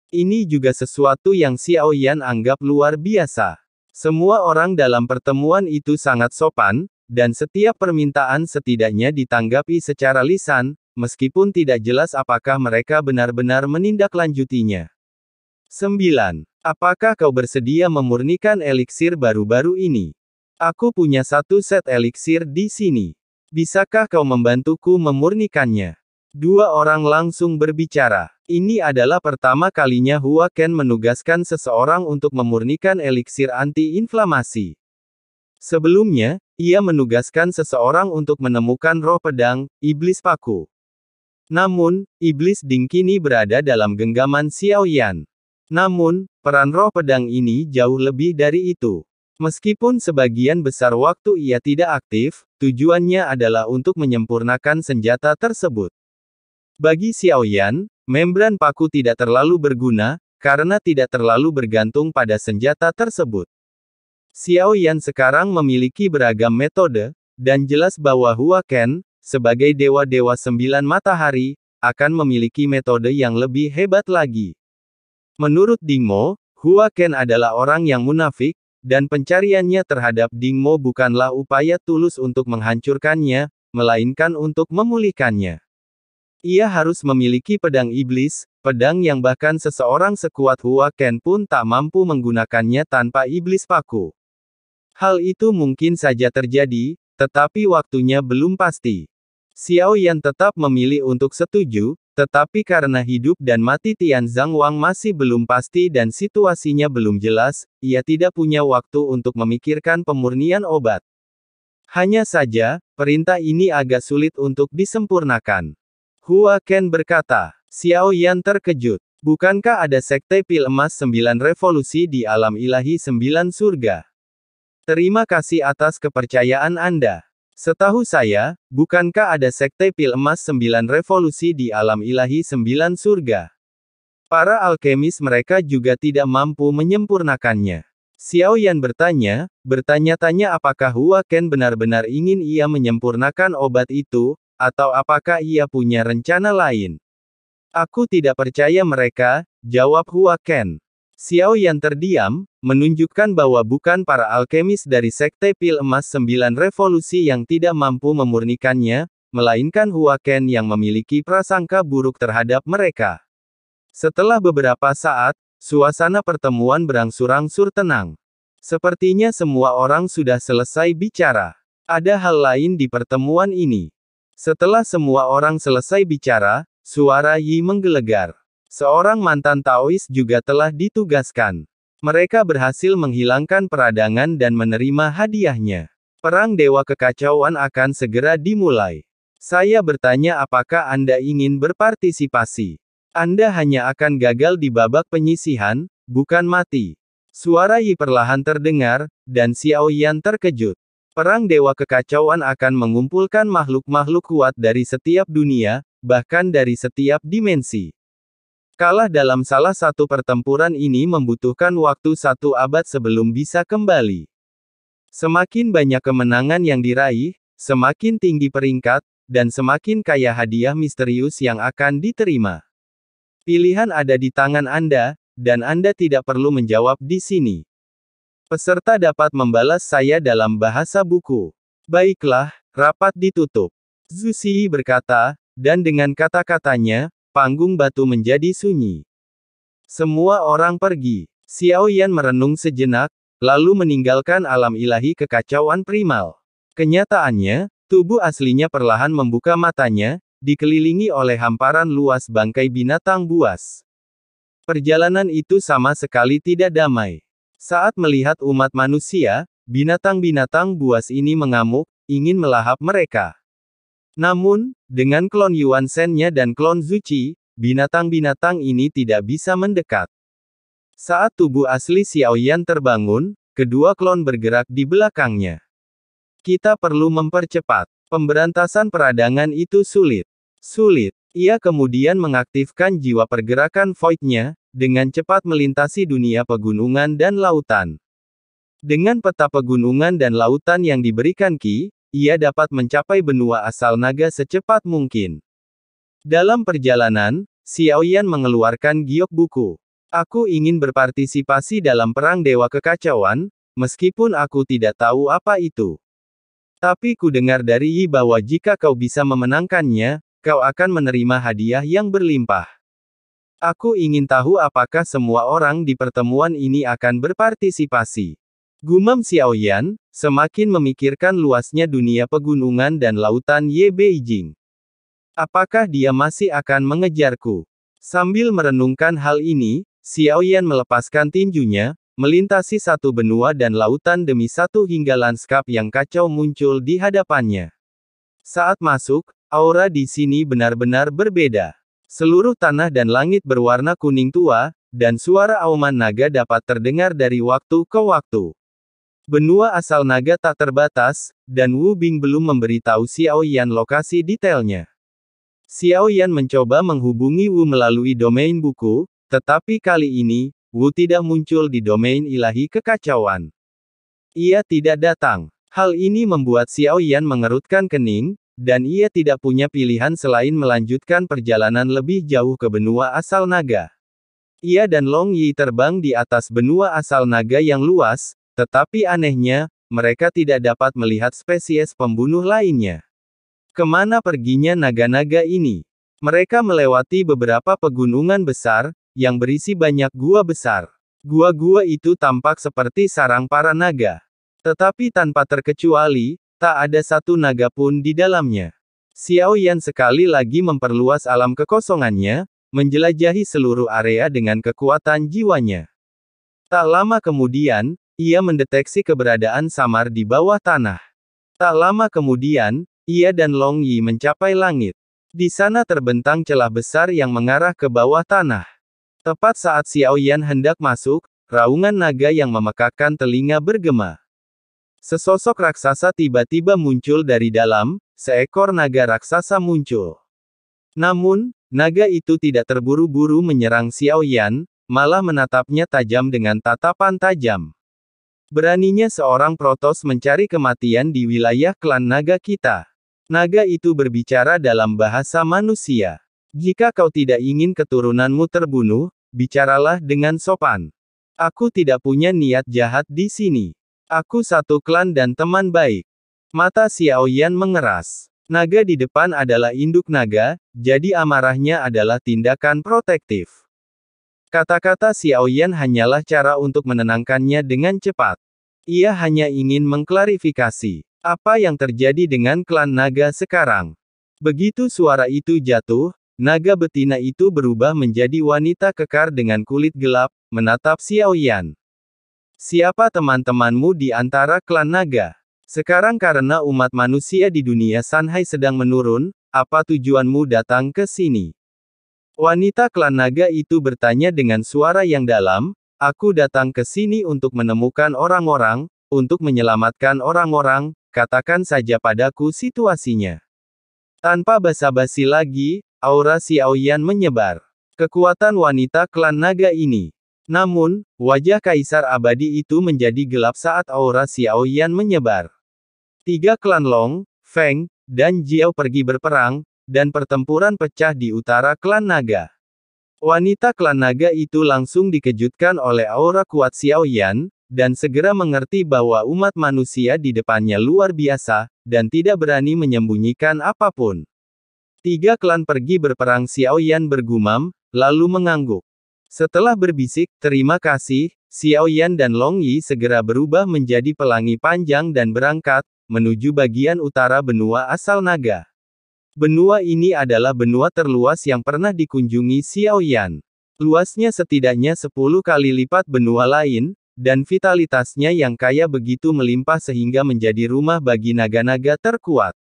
Ini juga sesuatu yang Xiao Yan anggap luar biasa. Semua orang dalam pertemuan itu sangat sopan, dan setiap permintaan setidaknya ditanggapi secara lisan, meskipun tidak jelas apakah mereka benar-benar menindaklanjutinya. 9. Apakah kau bersedia memurnikan eliksir baru-baru ini? Aku punya satu set eliksir di sini. Bisakah kau membantuku memurnikannya? Dua orang langsung berbicara. Ini adalah pertama kalinya Hua Ken menugaskan seseorang untuk memurnikan eliksir anti-inflamasi. Sebelumnya, ia menugaskan seseorang untuk menemukan roh pedang, iblis paku. Namun, iblis Ding kini berada dalam genggaman Xiao Yan. Namun, peran roh pedang ini jauh lebih dari itu. Meskipun sebagian besar waktu ia tidak aktif, tujuannya adalah untuk menyempurnakan senjata tersebut. Bagi Xiao Yan, membran paku tidak terlalu berguna, karena tidak terlalu bergantung pada senjata tersebut. Xiao Yan sekarang memiliki beragam metode, dan jelas bahwa Hua Ken, sebagai dewa-dewa 9 matahari, akan memiliki metode yang lebih hebat lagi. Menurut Ding Mo, Hua Ken adalah orang yang munafik, dan pencariannya terhadap Ding Mo bukanlah upaya tulus untuk menghancurkannya, melainkan untuk memulihkannya. Ia harus memiliki pedang iblis, pedang yang bahkan seseorang sekuat Hua Ken pun tak mampu menggunakannya tanpa iblis paku. Hal itu mungkin saja terjadi, tetapi waktunya belum pasti. Xiao Yan tetap memilih untuk setuju, tetapi karena hidup dan mati Tian Zhang Wang masih belum pasti dan situasinya belum jelas, ia tidak punya waktu untuk memikirkan pemurnian obat. Hanya saja, perintah ini agak sulit untuk disempurnakan. Hua Ken berkata. Xiao Yan terkejut. Bukankah ada sekte pil emas 9 revolusi di alam ilahi 9 surga? Terima kasih atas kepercayaan Anda. Setahu saya, bukankah ada sekte pil emas 9 revolusi di alam ilahi 9 surga? Para alkemis mereka juga tidak mampu menyempurnakannya. Xiao Yan bertanya-tanya apakah Hua Ken benar-benar ingin ia menyempurnakan obat itu, atau apakah ia punya rencana lain. Aku tidak percaya mereka, jawab Hua Ken. Xiao Yan terdiam, menunjukkan bahwa bukan para alkemis dari sekte pil emas 9 revolusi yang tidak mampu memurnikannya, melainkan Hua Ken yang memiliki prasangka buruk terhadap mereka. Setelah beberapa saat, suasana pertemuan berangsur-angsur tenang. Sepertinya semua orang sudah selesai bicara. Ada hal lain di pertemuan ini. Setelah semua orang selesai bicara, suara Yi menggelegar. Seorang mantan Taois juga telah ditugaskan. Mereka berhasil menghilangkan peradangan dan menerima hadiahnya. Perang Dewa Kekacauan akan segera dimulai. Saya bertanya apakah Anda ingin berpartisipasi. Anda hanya akan gagal di babak penyisihan, bukan mati. Suara Yi perlahan terdengar, dan Xiao Yan terkejut. Perang Dewa Kekacauan akan mengumpulkan makhluk-makhluk kuat dari setiap dunia, bahkan dari setiap dimensi. Kalah dalam salah satu pertempuran ini membutuhkan waktu 1 abad sebelum bisa kembali. Semakin banyak kemenangan yang diraih, semakin tinggi peringkat, dan semakin kaya hadiah misterius yang akan diterima. Pilihan ada di tangan Anda, dan Anda tidak perlu menjawab di sini. Peserta dapat membalas saya dalam bahasa buku. Baiklah, rapat ditutup. Zhu Xi berkata, dan dengan kata-katanya, panggung batu menjadi sunyi. Semua orang pergi. Xiao Yan merenung sejenak, lalu meninggalkan alam ilahi kekacauan primal. Kenyataannya, tubuh aslinya perlahan membuka matanya, dikelilingi oleh hamparan luas bangkai binatang buas. Perjalanan itu sama sekali tidak damai. Saat melihat umat manusia, binatang-binatang buas ini mengamuk, ingin melahap mereka. Namun, dengan klon Yuan Shen-nya dan klon Zuchi, binatang-binatang ini tidak bisa mendekat. Saat tubuh asli Xiao Yan terbangun, kedua klon bergerak di belakangnya. Kita perlu mempercepat. Pemberantasan peradangan itu sulit. Ia kemudian mengaktifkan jiwa pergerakan Void-nya, dengan cepat melintasi dunia pegunungan dan lautan. Dengan peta pegunungan dan lautan yang diberikan Qi, ia dapat mencapai benua asal naga secepat mungkin. Dalam perjalanan, Xiao Yan mengeluarkan giok buku. Aku ingin berpartisipasi dalam perang Dewa Kekacauan, meskipun aku tidak tahu apa itu. Tapi ku dengar dari Yi bahwa jika kau bisa memenangkannya, kau akan menerima hadiah yang berlimpah. Aku ingin tahu apakah semua orang di pertemuan ini akan berpartisipasi. Gumam Xiaoyan, semakin memikirkan luasnya dunia pegunungan dan lautan Ye Beijing. Apakah dia masih akan mengejarku? Sambil merenungkan hal ini, Xiaoyan melepaskan tinjunya, melintasi satu benua dan lautan demi satu hingga lanskap yang kacau muncul di hadapannya. Saat masuk, aura di sini benar-benar berbeda. Seluruh tanah dan langit berwarna kuning tua, dan suara auman naga dapat terdengar dari waktu ke waktu. Benua asal naga tak terbatas, dan Wu Bing belum memberitahu Xiaoyan lokasi detailnya. Xiaoyan mencoba menghubungi Wu melalui domain buku, tetapi kali ini, Wu tidak muncul di domain ilahi kekacauan. Ia tidak datang. Hal ini membuat Xiaoyan mengerutkan kening, dan ia tidak punya pilihan selain melanjutkan perjalanan lebih jauh ke benua asal naga. Ia dan Long Yi terbang di atas benua asal naga yang luas, tetapi anehnya, mereka tidak dapat melihat spesies pembunuh lainnya. Kemana perginya naga-naga ini? Mereka melewati beberapa pegunungan besar, yang berisi banyak gua besar. Gua-gua itu tampak seperti sarang para naga. Tetapi tanpa terkecuali, tak ada satu naga pun di dalamnya. Xiaoyan sekali lagi memperluas alam kekosongannya, menjelajahi seluruh area dengan kekuatan jiwanya. Tak lama kemudian, ia mendeteksi keberadaan samar di bawah tanah. Tak lama kemudian, ia dan Long Yi mencapai langit. Di sana terbentang celah besar yang mengarah ke bawah tanah. Tepat saat Xiaoyan hendak masuk, raungan naga yang memekakkan telinga bergema. Sesosok raksasa tiba-tiba muncul dari dalam, seekor naga raksasa muncul. Namun, naga itu tidak terburu-buru menyerang Xiaoyan, malah menatapnya tajam dengan tatapan tajam. Beraninya seorang Protoss mencari kematian di wilayah klan naga kita. Naga itu berbicara dalam bahasa manusia. Jika kau tidak ingin keturunanmu terbunuh, bicaralah dengan sopan. Aku tidak punya niat jahat di sini. Aku satu klan dan teman baik. Mata Xiaoyan mengeras. Naga di depan adalah induk naga, jadi amarahnya adalah tindakan protektif. Kata-kata Xiaoyan hanyalah cara untuk menenangkannya dengan cepat. Ia hanya ingin mengklarifikasi. Apa yang terjadi dengan klan naga sekarang? Begitu suara itu jatuh, naga betina itu berubah menjadi wanita kekar dengan kulit gelap, menatap Xiaoyan. Siapa teman-temanmu di antara klan naga? Sekarang karena umat manusia di dunia Sanhai sedang menurun, apa tujuanmu datang ke sini? Wanita klan naga itu bertanya dengan suara yang dalam, aku datang ke sini untuk menemukan orang-orang, untuk menyelamatkan orang-orang, katakan saja padaku situasinya. Tanpa basa-basi lagi, aura Xiaoyan menyebar. Kekuatan wanita klan naga ini. Namun, wajah kaisar abadi itu menjadi gelap saat aura Xiaoyan menyebar. 3 klan Long, Feng, dan Jiao pergi berperang, dan pertempuran pecah di utara klan naga. Wanita klan naga itu langsung dikejutkan oleh aura kuat Xiaoyan, dan segera mengerti bahwa umat manusia di depannya luar biasa, dan tidak berani menyembunyikan apapun. 3 klan pergi berperang, Xiaoyan bergumam, lalu mengangguk. Setelah berbisik, terima kasih, Xiaoyan dan Long Yi segera berubah menjadi pelangi panjang dan berangkat, menuju bagian utara benua asal naga. Benua ini adalah benua terluas yang pernah dikunjungi Xiaoyan. Luasnya setidaknya 10 kali lipat benua lain, dan vitalitasnya yang kaya begitu melimpah sehingga menjadi rumah bagi naga-naga terkuat.